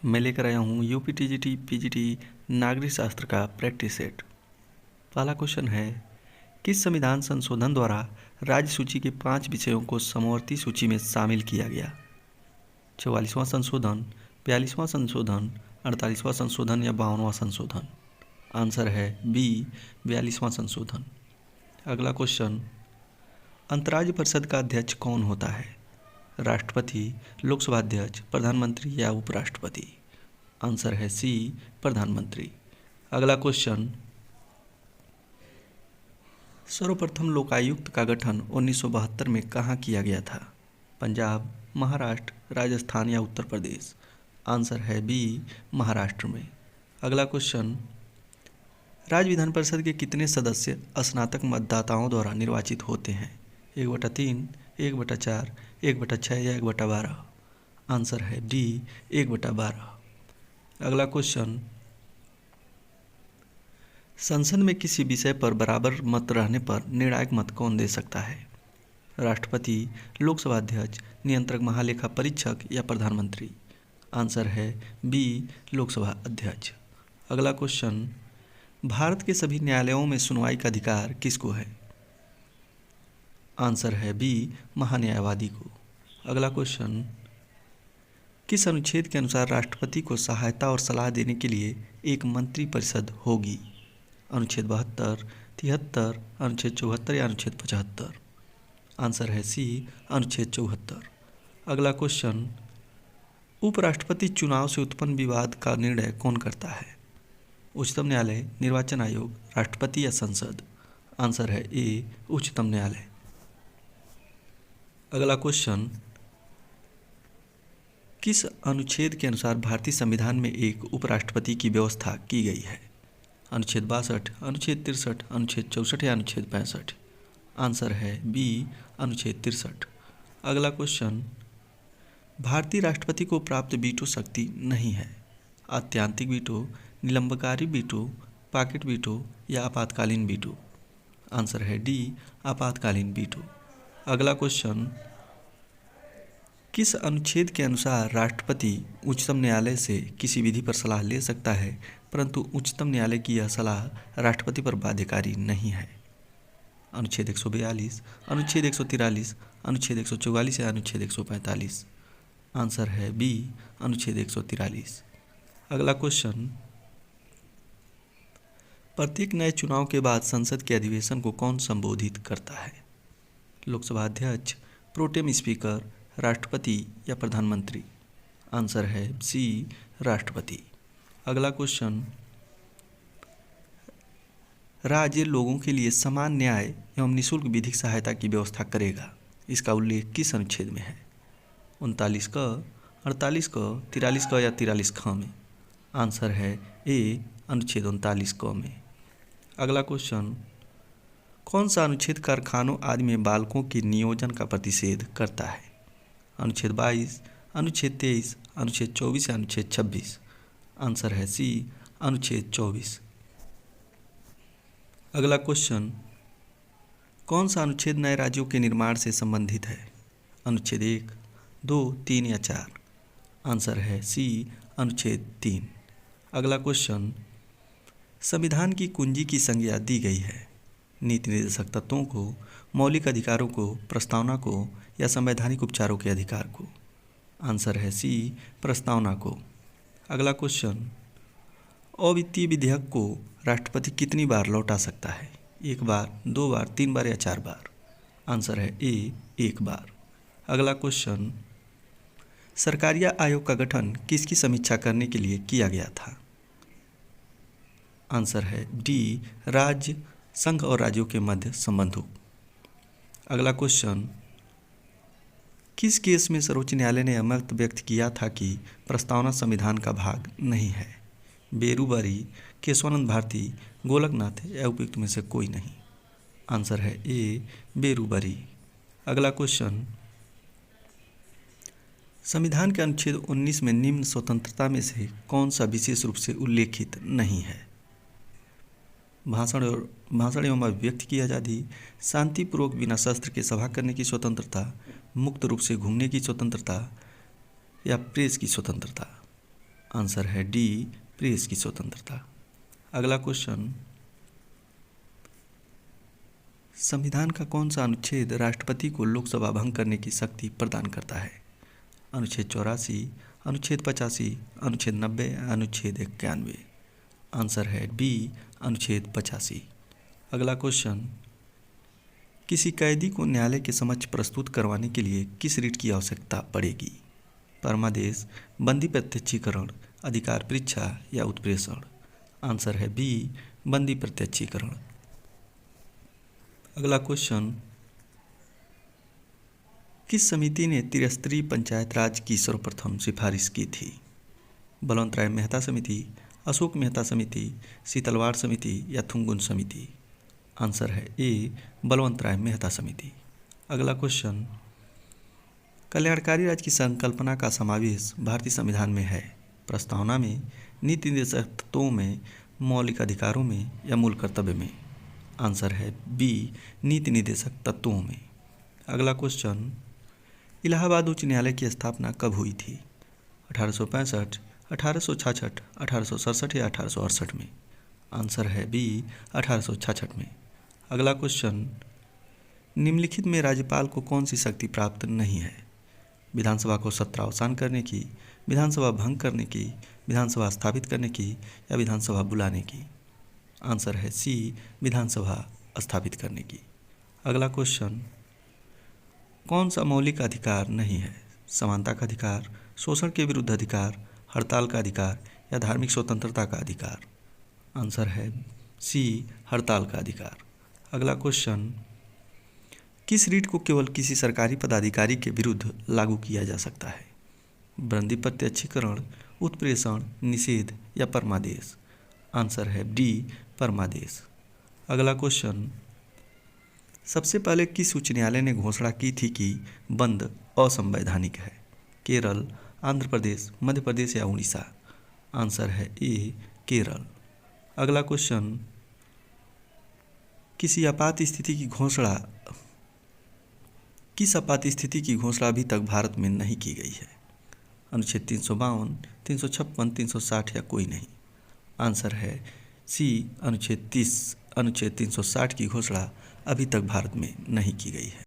मैं लेकर आया हूँ यूपी टीजीटी पीजीटी नागरिक शास्त्र का प्रैक्टिस सेट। पहला क्वेश्चन है, किस संविधान संशोधन द्वारा राज्य सूची के 5 विषयों को समवर्ती सूची में शामिल किया गया? 44वां संशोधन, 42वां संशोधन, 48वां संशोधन या 52वां संशोधन? आंसर है बी, 42वां संशोधन। अगला क्वेश्चन, अंतर्राज्य परिषद का अध्यक्ष कौन होता है? राष्ट्रपति, लोकसभा अध्यक्ष, प्रधानमंत्री या उपराष्ट्रपति? आंसर है सी, प्रधानमंत्री। अगला क्वेश्चन, सर्वप्रथम लोकायुक्त का गठन 1972 में कहाँ किया गया था? पंजाब, महाराष्ट्र, राजस्थान या उत्तर प्रदेश? आंसर है बी, महाराष्ट्र में। अगला क्वेश्चन, राज्य विधान परिषद के कितने सदस्य स्नातक मतदाताओं द्वारा निर्वाचित होते हैं? 1/3, 1/4, 1/6 या 1/12? आंसर है डी, 1/12। अगला क्वेश्चन, संसद में किसी विषय पर बराबर मत रहने पर निर्णायक मत कौन दे सकता है? राष्ट्रपति, लोकसभा अध्यक्ष, नियंत्रक महालेखा परीक्षक या प्रधानमंत्री? आंसर है बी, लोकसभा अध्यक्ष। अगला क्वेश्चन, भारत के सभी न्यायालयों में सुनवाई का अधिकार किसको है? आंसर है बी, महान्यायवादी को। अगला क्वेश्चन, किस अनुच्छेद के अनुसार राष्ट्रपति को सहायता और सलाह देने के लिए एक मंत्री परिषद होगी? अनुच्छेद 72, 73, अनुच्छेद 74 या अनुच्छेद 75? आंसर है सी, अनुच्छेद 74। अगला क्वेश्चन, उपराष्ट्रपति चुनाव से उत्पन्न विवाद का निर्णय कौन करता है? उच्चतम न्यायालय, निर्वाचन आयोग, राष्ट्रपति या संसद? आंसर है ए, उच्चतम न्यायालय। अगला क्वेश्चन, किस अनुच्छेद के अनुसार भारतीय संविधान में एक उपराष्ट्रपति की व्यवस्था की गई है? अनुच्छेद 62, अनुच्छेद 63, अनुच्छेद 64 या अनुच्छेद 65? आंसर है बी, अनुच्छेद 63। अगला क्वेश्चन, भारतीय राष्ट्रपति को प्राप्त वीटो शक्ति नहीं है। आत्यांतिक वीटो, निलंबकारी वीटो, पॉकेट वीटो या आपातकालीन वीटो? आंसर है डी, आपातकालीन वीटो। अगला क्वेश्चन, किस अनुच्छेद के अनुसार राष्ट्रपति उच्चतम न्यायालय से किसी विधि पर सलाह ले सकता है, परंतु उच्चतम न्यायालय की यह सलाह राष्ट्रपति पर बाध्यकारी नहीं है? अनुच्छेद 142, अनुच्छेद 143, अनुच्छेद 144 या अनुच्छेद 145? आंसर है बी, अनुच्छेद 143। अगला क्वेश्चन, प्रत्येक नए चुनाव के बाद संसद के अधिवेशन को कौन संबोधित करता है? लोकसभा अध्यक्ष, प्रोटेम स्पीकर, राष्ट्रपति या प्रधानमंत्री? आंसर है सी, राष्ट्रपति। अगला क्वेश्चन, राज्य लोगों के लिए समान न्याय एवं निःशुल्क विधिक सहायता की व्यवस्था करेगा। इसका उल्लेख किस अनुच्छेद में है? 39 क, 48 क, 43 क या 43 ख में? आंसर है ए, अनुच्छेद 39 क में। अगला क्वेश्चन, कौन सा अनुच्छेद कारखानों आदि में बालकों के नियोजन का प्रतिषेध करता है? अनुच्छेद 22, अनुच्छेद 23, अनुच्छेद 24 या अनुच्छेद 26? आंसर है सी, अनुच्छेद 24। अगला क्वेश्चन, कौन सा अनुच्छेद नए राज्यों के निर्माण से संबंधित है? अनुच्छेद 1, 2, 3 या 4? आंसर है सी, अनुच्छेद 3। अगला क्वेश्चन, संविधान की कुंजी की संज्ञा दी गई है। नीति निर्देशक तत्वों को, मौलिक अधिकारों को, प्रस्तावना को या संवैधानिक उपचारों के अधिकार को? आंसर है सी, प्रस्तावना को। अगला क्वेश्चन, अवित्तीय विधेयक को राष्ट्रपति कितनी बार लौटा सकता है? 1 बार, 2 बार, 3 बार या 4 बार? आंसर है ए, 1 बार। अगला क्वेश्चन, सरकारिया आयोग का गठन किसकी समीक्षा करने के लिए किया गया था? आंसर है डी, राज्य, संघ और राज्यों के मध्य संबंधों। अगला क्वेश्चन, किस केस में सर्वोच्च न्यायालय ने मत व्यक्त किया था कि प्रस्तावना संविधान का भाग नहीं है? बेरूबरी, केशवानंद भारती, गोलकनाथ या उपयुक्त में से कोई नहीं? आंसर है ए, बेरूबरी। अगला क्वेश्चन, संविधान के अनुच्छेद 19 में निम्न स्वतंत्रता में से कौन सा विशेष रूप से उल्लेखित नहीं है? भाषण एवं अभिव्यक्ति की आज़ादी, शांतिपूर्वक बिना शस्त्र के सभा करने की स्वतंत्रता, मुक्त रूप से घूमने की स्वतंत्रता या प्रेस की स्वतंत्रता? आंसर है डी, प्रेस की स्वतंत्रता। अगला क्वेश्चन, संविधान का कौन सा अनुच्छेद राष्ट्रपति को लोकसभा भंग करने की शक्ति प्रदान करता है? अनुच्छेद 84, अनुच्छेद 85, अनुच्छेद 90, अनुच्छेद 91। आंसर है बी, अनुच्छेद 85। अगला क्वेश्चन, किसी कैदी को न्यायालय के समक्ष प्रस्तुत करवाने के लिए किस रिट की आवश्यकता पड़ेगी? परमादेश, बंदी प्रत्यक्षीकरण, अधिकार परीक्षा या उत्प्रेषण? आंसर है बी, बंदी प्रत्यक्षीकरण। अगला क्वेश्चन, किस समिति ने त्रिस्तरीय पंचायत राज की सर्वप्रथम सिफारिश की थी? बलवंत राय मेहता समिति, अशोक मेहता समिति, शीतलवाड़ समिति या थुंगुन समिति? आंसर है ए, बलवंत राय मेहता समिति। अगला क्वेश्चन, कल्याणकारी राज्य की संकल्पना का समावेश भारतीय संविधान में है? प्रस्तावना में, नीति निर्देशक तत्वों में, मौलिक अधिकारों में या मूल कर्तव्य में? आंसर है बी, नीति निर्देशक तत्वों में। अगला क्वेश्चन, इलाहाबाद उच्च न्यायालय की स्थापना कब हुई थी? 1865, 1866, 1867 या 1868 में? आंसर है बी, 1866 में। अगला क्वेश्चन, निम्नलिखित में राज्यपाल को कौन सी शक्ति प्राप्त नहीं है? विधानसभा को सत्रावसान करने की, विधानसभा भंग करने की, विधानसभा स्थापित करने की या विधानसभा बुलाने की? आंसर है सी, विधानसभा स्थापित करने की। अगला क्वेश्चन, कौन सा मौलिक अधिकार नहीं है? समानता का अधिकार, शोषण के विरुद्ध अधिकार, हड़ताल का अधिकार या धार्मिक स्वतंत्रता का अधिकार? आंसर है सी, हड़ताल का अधिकार। अगला क्वेश्चन, किस रीट को केवल किसी सरकारी पदाधिकारी के विरुद्ध लागू किया जा सकता है? बंदी प्रत्यक्षीकरण, उत्प्रेषण, निषेध या परमादेश? आंसर है डी, परमादेश। अगला क्वेश्चन, सबसे पहले किस उच्च न्यायालय ने घोषणा की थी कि बंद असंवैधानिक है? केरल, आंध्र प्रदेश, मध्य प्रदेश या उड़ीसा? आंसर है ए, केरल। अगला क्वेश्चन, किस आपात स्थिति की घोषणा अभी तक भारत में नहीं की गई है? अनुच्छेद 352, 356, 360 या कोई नहीं? आंसर है सी, अनुच्छेद 360 की घोषणा अभी तक भारत में नहीं की गई है।